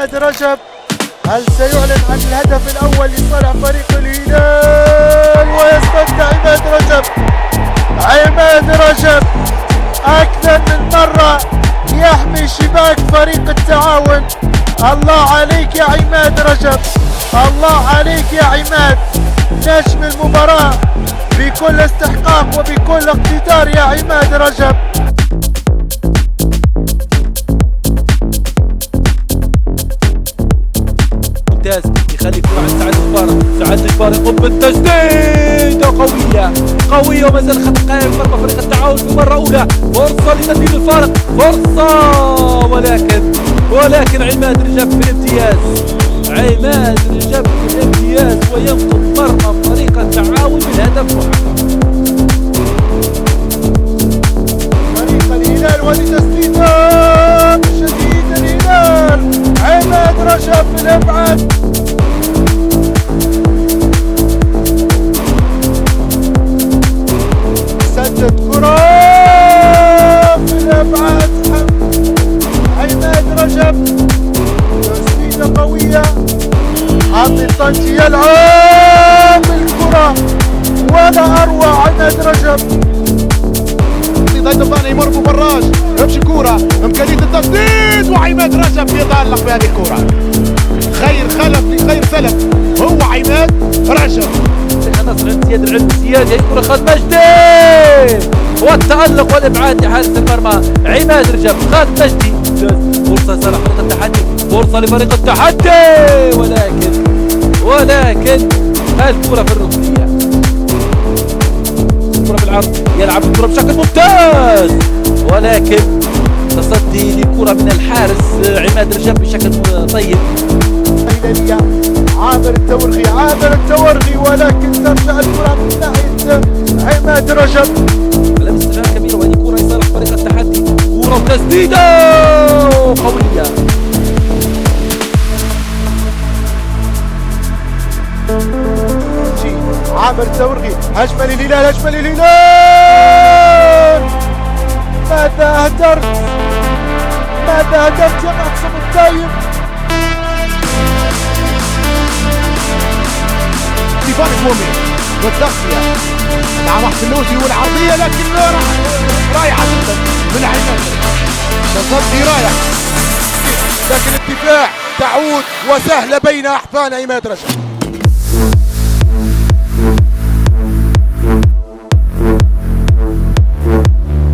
عماد رجب. هل سيعلن عن الهدف الأول لصالح فريق الهلال؟ ويستمتع عماد رجب. عماد رجب أكثر من مرة يحمي شباك فريق التعاون. الله عليك يا عماد رجب، الله عليك يا عماد، نجم المباراة بكل استحقاق وبكل اقتدار يا عماد رجب. ممتاز، يخلي الكرة عند سعد الفارق. سعد الفارق يقوم بالتسديد قوية وما زال خط قائم مرمى فريق التعاون في مرة أولى. فرصة لتسديد الفارق، فرصة ولكن عماد رجب في الامتياز. عماد رجب في الامتياز وينقذ مرمى فريق التعاون بالهدف محقق. فريق الهلال ولتسديد شديد الهلال. عماد رجب في الابعاد. سدد كرة في الابعاد. عماد رجب تسديدة قوية. حامد طنجي يلعب الكرة ولا اروع. عماد رجب ضد ثاني يمر بفراج، يمشي كورة امكانية التسديد وعماد رجب يتألق بهذه الكورة. خير خلف لخير سلف هو عماد رجب. نصر زياد العلم زياد، هي الكرة خالد مجدي والتألق والإبعاد لحارس المرمى عماد رجب. خالد مجدي فرصة لصالح فريق التحدي، فرصة لفريق التحدي ولكن الكرة في الركنية. الكرة بالعرض، يلعب الكرة بشكل ممتاز ولكن تصدي لكرة من الحارس عماد رجب بشكل طيب. هلالية عامر التورغي ولكن ترجع الكرة من ناحية عماد رجب. علامة استفهام كبيرة وهذه كرة لصالح فريق التحدي. كرة وتسديدة قوية. عامر التورغي، هجمة للهلال. ماذا هدرت يا معتصم التايب؟ اتفاق مؤمن والتغطية مع محسن لوزي والعرضية، لكن رايحة جدا من عماد. تصدي رايح لكن الدفاع تعود وسهلة بين أحفان عماد رجب.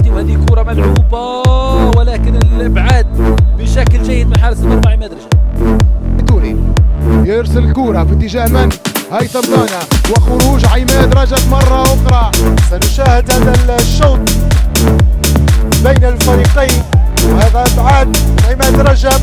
وهذه كرة ملعوبة ولكن الابعاد بشكل جيد من حارس المرمى عماد رجب. توري يرسل الكرة في اتجاه من؟ هيثم دانا وخروج عماد رجب مرة أخرى. سنشاهد هذا الشوط بين الفريقين وهذا ابعاد عماد رجب.